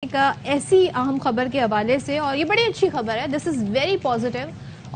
ایک ایسی اہم خبر کے حوالے سے، اور یہ بڑی اچھی خبر ہے، دس از ویری پازیٹیو،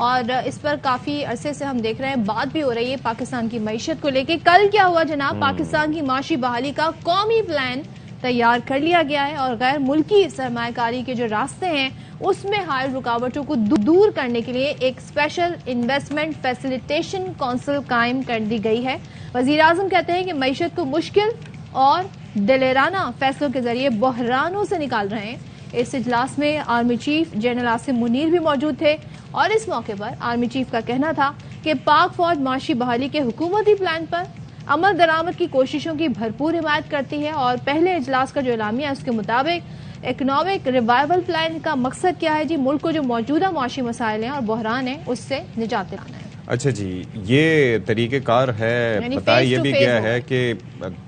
اور اس پر کافی عرصے سے ہم دیکھ رہے ہیں، بات بھی ہو رہی ہے پاکستان کی معیشت کو لے کے۔ کل کیا ہوا جناب، پاکستان کی معاشی بحالی کا قومی پلان تیار کر لیا گیا ہے، اور غیر ملکی سرمایہ کاری کے جو راستے ہیں اس میں حائل رکاوٹوں کو دور کرنے کے لیے ایک اسپیشل انویسٹمنٹ فیسیلیٹیشن کونسل قائم کر دی گئی ہے۔ وزیر اعظم کہتے ہیں کہ معیشت کو مشکل اور دلیرانہ فیصلوں کے ذریعے بحرانوں سے نکال رہے ہیں۔ اس اجلاس میں army chief general Asim Munir بھی موجود تھے، اور اس موقع پر آرمی چیف کا کہنا تھا کہ پاک فوج معاشی بحالی کے حکومتی پلان پر عمل درآمد کی کوششوں کی بھرپور حمایت کرتی ہے، اور پہلے اجلاس کا جو اعلامیہ ہے اس کے مطابق اکنامک ریوائول پلان کا مقصد کیا ہے؟ ملک کو جو موجودہ معاشی مسائل ہیں اور بحران ہیں اس سے نجات دلانا ہے۔ اچھا جی، یہ طریقہ کار ہے، بتایا یہ بھی گیا ہے کہ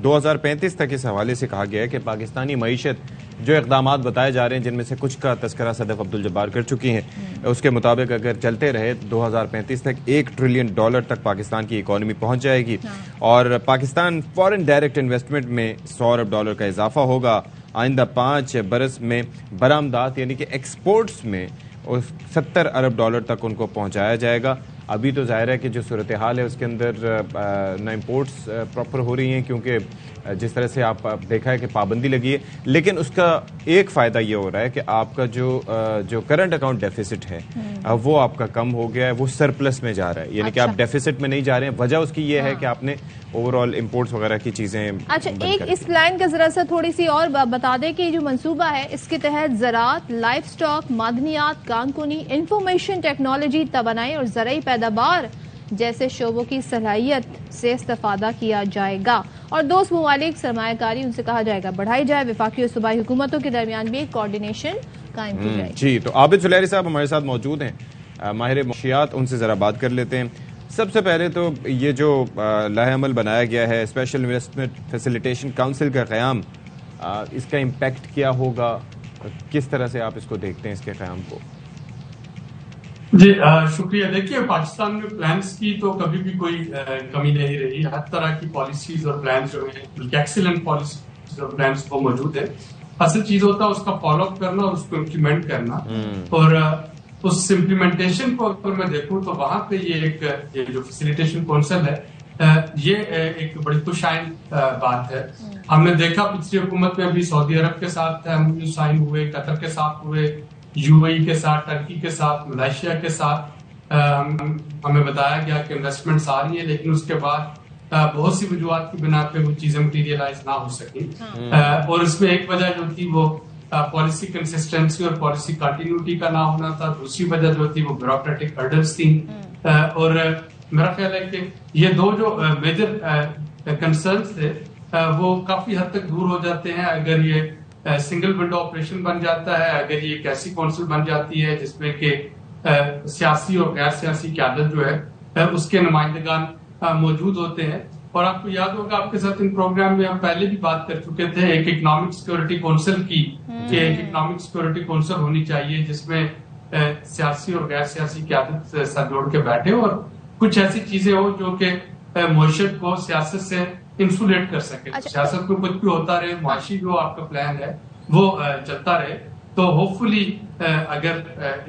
2035 تک اس حوالے سے کہا گیا ہے کہ پاکستانی معیشت جو اقدامات بتائے جا رہے ہیں، جن میں سے کچھ کا تذکرہ صدف عبدالجبار کر چکی ہیں، اس کے مطابق اگر چلتے رہے 2035 تک $1 ٹریلین تک پاکستان کی اکانومی پہنچ جائے گی، اور پاکستان فورن ڈائریکٹ انویسٹمنٹ میں $100 ارب کا اضافہ ہوگا۔ آئندہ 5 برس میں برآمدات یعنی کہ ایکسپورٹس میں $70 ارب تک ان کو پہنچایا جائے گا۔ ابھی تو ظاہر ہے کہ جو صورتحال ہے اس کے اندر نہ امپورٹس پراپر ہو رہی ہیں، کیونکہ جس طرح سے آپ دیکھا ہے کہ پابندی لگی ہے، لیکن اس کا ایک فائدہ یہ ہو رہا ہے کہ آپ کا جو کرنٹ اکاؤنٹ ڈیفیسٹ ہے وہ آپ کا کم ہو گیا ہے، وہ سرپلس میں جا رہا ہے، یعنی کہ آپ ڈیفیسٹ میں نہیں جا رہے ہیں۔ وجہ اس کی یہ ہے کہ آپ نے اوور آل امپورٹس وغیرہ کی چیزیں اچھا، ایک اس پلان کا ذرا سا تھوڑی سی اور بتا دیں کہ جو منصوبہ ہے اس کے تحت زراعت، لائف سٹاک، معدنیات، کانکنی، انفارمیشن ٹیکنالوجی، توانائی اور زرعی پیداوار جیسے شعبوں کی صلاحیت سے استفادہ کیا جائے گا، اور دوست ممالک سرمایہ کاری ان سے کہا جائے گا بڑھائی جائے، وفاقی اور صوبائی حکومتوں کے درمیان بھی کوارڈینیشن قائم کی جائے۔ جی، تو عابد سلیری صاحب ہمارے ساتھ موجود ہیں، ماہر معاشیات، ان سے ذرا بات کر لیتے ہیں۔ سب سے پہلے تو یہ جو لائحہ عمل بنایا گیا ہے اسپیشل انویسٹمنٹ فیسیلیٹیشن کونسل کا قیام، اس کا امپیکٹ کیا ہوگا، کس طرح سے آپ اس کو دیکھتے ہیں، اس کے قیام کو؟ جی شکریہ۔ دیکھیے، پاکستان میں پلانز کی تو کبھی بھی کوئی کمی نہیں رہی، ہر طرح کی پالیسیز اور پلانز جو ہیں بلکہ ایکسیلنٹ پالیسیز اور پلانز وہ موجود ہیں۔ اصل چیز ہوتا ہے اس کا فالو اپ کرنا اور اس کو امپلیمنٹ کرنا، اور اس امپلیمنٹیشن کو اگر میں دیکھوں تو وہاں پہ یہ جو فیسیلیٹیشن کونسل ہے یہ ایک بڑی خوش آئند بات ہے۔ ہم نے دیکھا پچھلی حکومت میں بھی سعودی عرب کے ساتھ سائن ہوئے، قطر کے ساتھ ہوئے، یو اے ای کے ساتھ، ٹرکی کے ساتھ، ملائیشیا کے ساتھ ہمیں بتایا گیا کہ انویسٹمنٹس آ رہی ہیں، لیکن اس کے بعد بہت سی وجوہات کی بنا پہ وہ چیزیں مٹیریلائز نہ ہو سکی، اور اس میں ایک وجہ جو تھی وہ پالیسی کنسسٹنسی اور پالیسی کنٹینیوٹی کا نہ ہونا تھا، دوسری وجہ جو تھی وہ بیوروکریٹک ہرڈلز تھیں، اور میرا خیال ہے کہ یہ دو جو میجر کنسرنز تھے وہ کافی حد تک دور ہو جاتے ہیں اگر یہ سنگل ونڈو آپریشن بن جاتا ہے، اگر یہ ایک ایسی کونسل بن جاتی ہے جس میں کہ سیاسی اور غیر سیاسی قیادت جو ہے اس کے نمائندگان موجود ہوتے ہیں۔ اور آپ کو یاد ہوگا، آپ کے ساتھ ان پروگرام میں ہم پہلے بھی بات کر چکے تھے ایک اکنامک سیکورٹی کونسل کی، کہ ایک اکنامک سیکورٹی کونسل ہونی چاہیے جس میں سیاسی اور غیر سیاسی قیادت سر جوڑ کے بیٹھے، اور کچھ ایسی چیزیں ہو جو کہ معیشت کو سیاست سے انسولیٹ کر سکے، سیاست کو کچھ بھی ہوتا رہے، معاشی جو آپ کا پلان ہے وہ چلتا رہے۔ تو ہوپ فلی اگر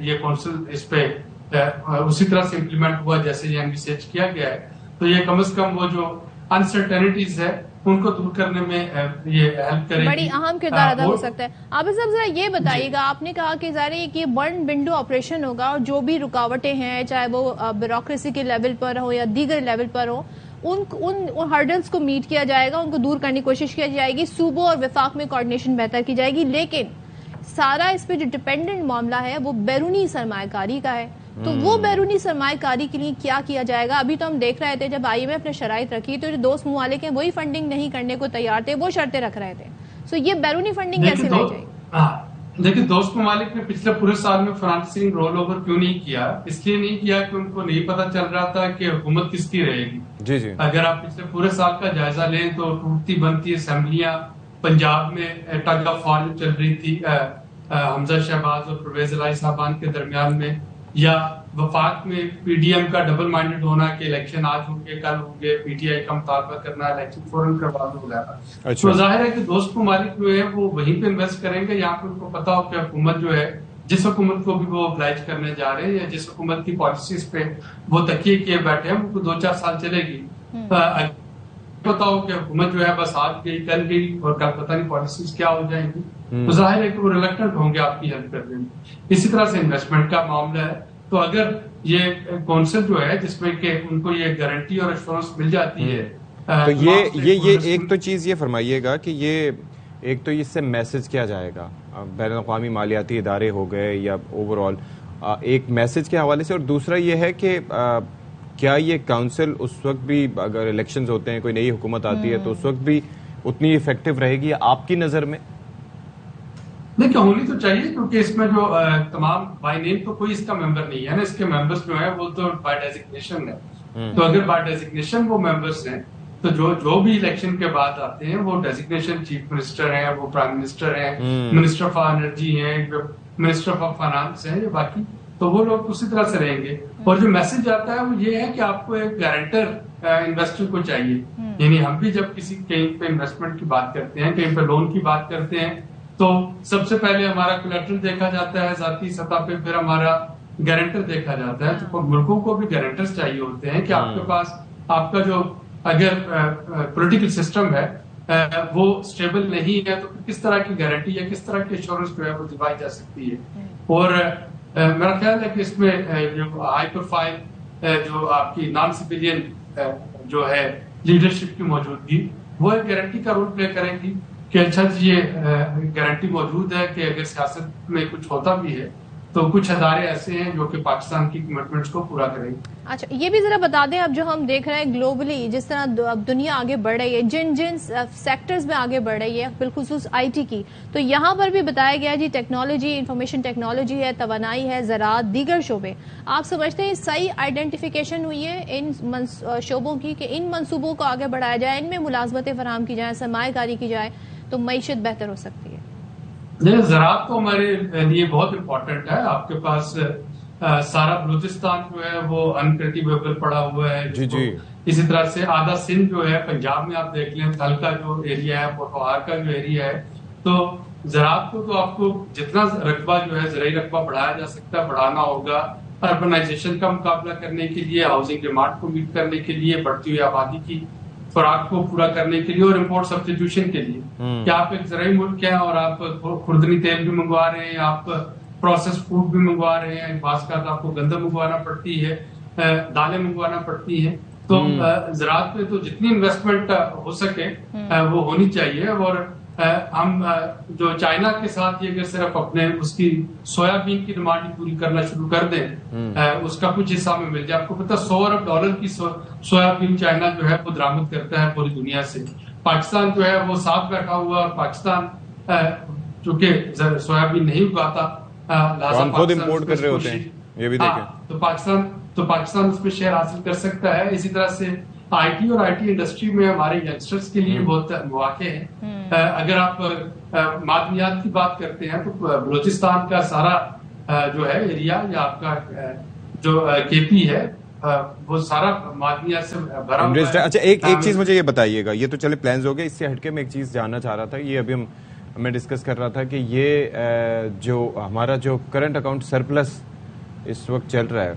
یہ کونسل اس پہ اسی طرح سے امپلیمنٹ ہوا جیسے یہ انویسیج کیا گیا ہے، تو یہ کم از کم وہ جو انسرٹینٹیز ہے ان کو دور کرنے میں یہ ہیلپ کرے گی، بڑی اہم کردار ادا ہو سکتا ہے۔ عابد صاحب ذرا یہ بتائیے گا، آپ نے کہا کہ ظاہر ہے کہ ون ونڈو آپریشن ہوگا، اور جو بھی رکاوٹیں ہیں چاہے وہ بیوروکریسی کے لیول پر ہو یا دیگر لیول پر ہو، ان ہرڈلز کو میٹ کیا جائے گا، ان کو دور کرنے کی کوشش کی جائے گی، صوبوں اور وفاق میں کوارڈینیشن بہتر کی جائے گی، لیکن سارا اس پہ جو ڈیپینڈنٹ معاملہ ہے وہ بیرونی سرمایہ کاری کا ہے، تو وہ بیرونی سرمایہ کاری کے لیے کیا کیا جائے گا؟ ابھی تو ہم دیکھ رہے تھے جب آئی ایم ایف نے شرائط رکھی تو جو دوست ممالک ہیں وہی فنڈنگ نہیں کرنے کو تیار تھے، وہ شرطیں رکھ رہے تھے، سو یہ بیرونی فنڈنگ کیسے لائی جائے گی؟ دیکھیں، دوست ممالک نے پچھلے پورے سال میں فنانسنگ رول اوور کیوں نہیں کیا؟ اس لیے نہیں کیا کہ ان کو نہیں پتا چل رہا تھا کہ حکومت کس کی رہے گی۔ جی جی، اگر آپ پچھلے پورے سال کا جائزہ لیں تو ٹوٹتی بنتی اسمبلیاں، پنجاب میں ٹگ آف وار چل رہی تھی حمزہ شہباز اور پرویز الہی صاحبان کے درمیان میں، یا وفاق میں پی ڈی ایم کا ڈبل مائنڈڈ ہونا کہ الیکشن آج ہوں گے کل ہوں گے، پی ٹی آئی کا مطالبہ کرنا الیکشن فوراً کروا دو وغیرہ. تو ظاہر ہے کہ دوست ممالک جو ہے وہ وہیں پہ انویسٹ کریں گے یہاں پہ ان کو پتا ہو کہ حکومت جو ہے جس حکومت کو بھی وہ ابلائج کرنے جا رہے ہیں یا جس حکومت کی پالیسیز پہ وہ تکیے کیے بیٹھے ہیں وہ 2-4 سال چلے گی. پتا ہو کہ حکومت جو ہے بس آج گئی کل گئی اور کل پتہ نہیں پالیسیز کیا ہو جائیں گی، تو ظاہر ہے کہ وہ ریلیکٹنٹ ہوں گے آپ کی ہیلپ کرنے میں. اسی طرح سے انویسٹمنٹ کا معاملہ ہے، تو اگر یہ کونسل جو ہے جس میں کہ ان کو یہ گارنٹی اور ایشورنس مل جاتی ہے، تو یہ ایک تو چیز یہ فرمائیے گا کہ یہ ایک تو اس سے میسج کیا جائے گا بین الاقوامی مالیاتی ادارے ہو گئے یا اوور آل ایک میسج کے حوالے سے، اور دوسرا یہ ہے کہ کیا یہ کاؤنسل اس وقت بھی اگر الیکشنز ہوتے ہیں کوئی نئی حکومت آتی ہے تو اس وقت بھی اتنی افیکٹو رہے گی آپ کی نظر میں؟ دیکھیں ہونی تو چاہیے کیونکہ اس میں جو تمام بائی نیم تو کوئی اس کا ممبر نہیں ہے نا، اس کے ممبرس جو ہیں وہ تو بائی ڈیزگنیشن ہے. تو اگر بائی ڈیزگنیشن وہ ممبرس ہیں تو جو بھی الیکشن کے بعد آتے ہیں وہ ڈیزگنیشن چیف منسٹر ہیں، وہ پرائم منسٹر ہیں، منسٹر آف انرجی ہیں، منسٹر آف فائنانس ہیں، یا باقی تو وہ لوگ اسی طرح سے رہیں گے. اور جو میسج آتا ہے وہ یہ ہے کہ آپ کو ایک گارنٹر انویسٹر کو چاہیے. یعنی ہم بھی جب کسی کہیں پہ انویسٹمنٹ کی بات کرتے ہیں، کہیں پہ لون کی بات کرتے ہیں، تو سب سے پہلے ہمارا کولیٹرل دیکھا جاتا ہے ذاتی سطح پہ، پھر ہمارا گارنٹر دیکھا جاتا ہے. تو ملکوں کو بھی گارنٹرز چاہیے ہوتے ہیں کہ آپ کے پاس آپ کا جو اگر پولیٹیکل سسٹم ہے وہ اسٹیبل نہیں ہے تو کس طرح کی گارنٹی یا کس طرح کی ایشورنس جو ہے وہ دلوائی جا سکتی ہے. اور میرا خیال ہے کہ اس میں جو ہائی پروفائل جو آپ کی نان سویلین جو ہے لیڈرشپ کی موجودگی وہ ایک گارنٹی کا رول پلے کرے گی کہ اچھا جی یہ گارنٹی موجود ہے کہ اگر سیاست میں کچھ ہوتا بھی ہے تو کچھ ادارے ایسے ہیں جو کہ پاکستان کی کمٹمنٹس کو پورا کریں گے. اچھا یہ بھی ذرا بتا دیں، اب جو ہم دیکھ رہے ہیں گلوبلی جس طرح اب دنیا آگے بڑھ رہی ہے، جن سیکٹرز میں آگے بڑھ رہی ہے بالخصوص آئی ٹی کی، تو یہاں پر بھی بتایا گیا جی ٹیکنالوجی، انفارمیشن ٹیکنالوجی ہے، توانائی ہے، زراعت، دیگر شعبے. آپ سمجھتے ہیں صحیح آئیڈینٹیفیکیشن ہوئی ہے ان شعبوں کی کہ ان منصوبوں کو آگے بڑھایا جائے، ان میں ملازمتیں فراہم کی جائیں، سرمایہ کاری کی جائے تو معیشت بہتر ہو سکتی ہے؟ زراعت تو ہمارے لیے بہت امپورٹنٹ ہے. آپ کے پاس سارا بلوچستان جو ہے وہ انکلٹیویبل پڑا ہوا ہے. جی. اسی طرح سے آدھا سندھ جو ہے پنجاب میں آپ دیکھ لیں، تھل کا جو ایریا ہے، پوٹوہار کا جو ایریا ہے، تو زراعت کو تو آپ کو جتنا رقبہ جو ہے زرعی رقبہ بڑھایا جا سکتا ہے بڑھانا ہوگا. اربنائزیشن کا مقابلہ کرنے کے لیے، ہاؤسنگ ڈیمانڈ کو میٹ کرنے کے لیے، بڑھتی ہوئی آبادی کی خوراک کو پورا کرنے کے لیے، اور امپورٹ سبسٹیٹیوشن کے لیے کہ آپ ایک زرعی ملک ہیں اور آپ خوردنی تیل بھی منگوا رہے ہیں، آپ پروسیس فوڈ بھی منگوا رہے ہیں، بعض کا آپ کو گندم منگوانا پڑتی ہے، دالیں منگوانا پڑتی ہیں. تو زراعت میں تو جتنی انویسٹمنٹ ہو سکے وہ ہونی چاہیے. اور ہم جو چائنا کے ساتھ یہ اگر صرف اپنے اس کی سویا بین کی ڈیمانڈ پوری کرنا شروع کر دیں، اس کا کچھ حصہ میں مل جائے. آپ کو پتا $100 ارب کی سویا بین چائنا جو ہے وہ درآمد کرتا ہے پوری دنیا سے. پاکستان جو ہے وہ ساتھ بیٹھا ہوا، اور پاکستان چونکہ سویا بین نہیں اگاتا لہٰذا خود امپورٹ کر رہے ہوتے ہیں، یہ بھی دیکھیں. تو پاکستان اس میں شیئر حاصل کر سکتا ہے. اسی طرح سے آئی ٹی اور آئی ٹی انڈسٹری میں ہمارے ینگسٹرز کے لیے بہت مواقع ہیں. اگر آپ معدنیات کی بات کرتے ہیں تو بلوچستان کا سارا جو ہے ایریا یا آپ کا جو کے پی ہے وہ سارا معدنیات سے بھرا ہوا ہے. اچھا ایک چیز مجھے یہ بتائیے گا، یہ تو چلے پلانز ہو گئے، اس سے ہٹ کے میں ایک چیز جاننا چاہ رہا تھا. یہ ابھی میں ڈسکس کر رہا تھا کہ یہ جو ہمارا جو کرنٹ اکاؤنٹ سرپلس اس وقت چل رہا ہے،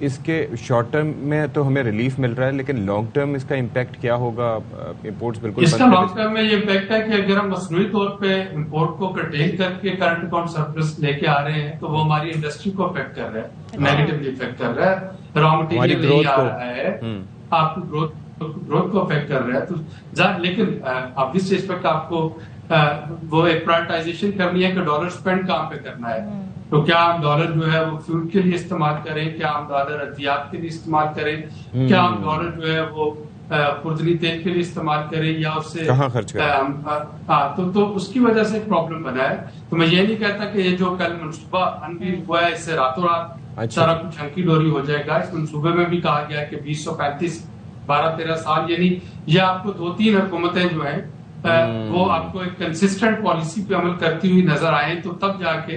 اس کے شارٹ ٹرم میں تو ہمیں ریلیف مل رہا ہے، لیکن لانگ ٹرم اس کا امپیکٹ کیا ہوگا؟ امپورٹس بالکل اس کا لانگ ٹرم میں یہ امپیکٹ ہے کہ اگر ہم مصنوعی طور پہ امپورٹ کو کرٹیل کر کے کرنٹ اکاؤنٹ سرپلس لے کے آ رہے ہیں تو وہ ہماری انڈسٹری کو افیکٹ کر رہا ہے، نیگیٹولی افیکٹ کر رہا ہے. را مٹیریل نہیں آ رہا ہے، آپ کی گروتھ کو افیکٹ کر رہا ہے. تو لیکن آبویس ریسپیکٹ آپ کو وہ ایک پرائرٹائزیشن کرنی ہے کہ ڈالر اسپینڈ کہاں پہ کرنا ہے. تو کیا ہم ڈالر جو ہے وہ فیول کے لیے استعمال کریں، کیا ہم ڈالر ادویات کے لیے استعمال کریں، کیا ہم ڈالر جو ہے وہ خوردنی تیل کے لیے استعمال کریں، یا اس سے کہاں خرچ کریں. تو اس کی وجہ سے ایک پرابلم بنا ہے. تو میں یہ نہیں کہتا کہ یہ جو کل منصوبہ انویل ہوا ہے اس سے راتوں رات سارا کچھ ہنکی ڈوری ہو جائے گا. اس منصوبے میں بھی کہا گیا ہے کہ 2035 12-13 سال، یعنی یہ آپ کو 2-3 حکومتیں جو ہیں وہ آپ کو ایک کنسسٹنٹ پالیسی پہ عمل کرتی ہوئی نظر آئیں تو تب جا کے